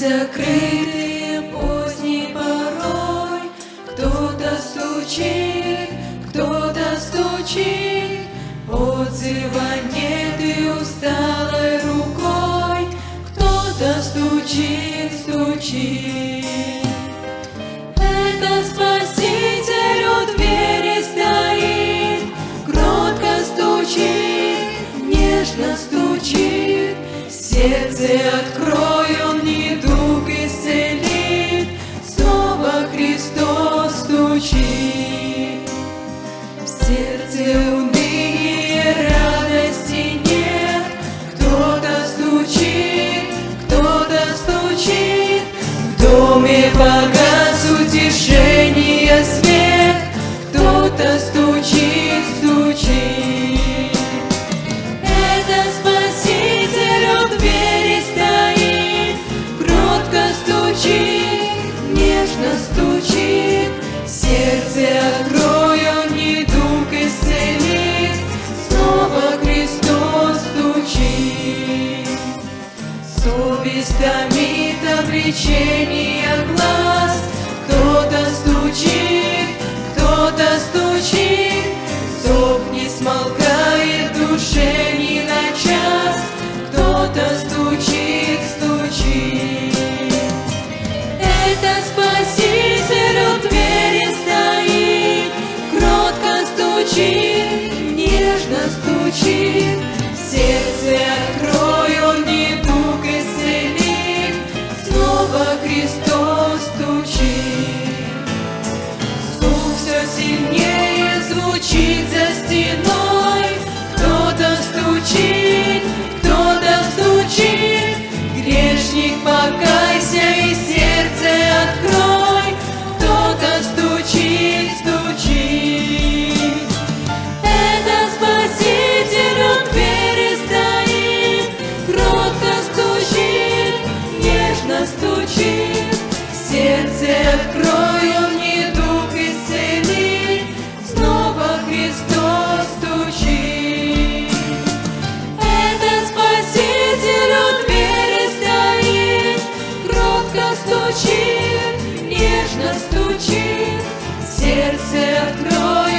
закрытые поздней порой. Кто-то стучит, отзыва нет и усталой рукой. Кто-то стучит. Это Спаситель у двери стоит, кротко стучит, нежно стучит. Сердце открой, Он недуг исцелит. Снова Христос стучит. В сердце уныние, радости нет. Кто-то стучит. В доме погас утешения свет. Кто-то стучит. Это Спаситель у двери стоит, кротко стучит, нежно стучит. Сердце открой, Он недуг исцелит. Снова Христос стучит. Совесть томит обличения глаз. Кто-то стучит. Зов не смолкает в душе ни на час. Кто-то стучит. Это Спаситель у двери стоит, кротко стучит, нежно стучит. Сердце открой, Он недуг исцелит. Снова Христос стучит. Стук все сильнее звучит за стеной. Кто-то стучит. Грешник, покайся и сердце открой. Кто-то стучит. Это Спаситель у двери стоит, кротко стучит, нежно стучит. Сердце открой, Он недуг исцелит. Снова Христос стучит. Это Спаситель у двери стоит, кротко стучит, нежно стучит. Сердце открой,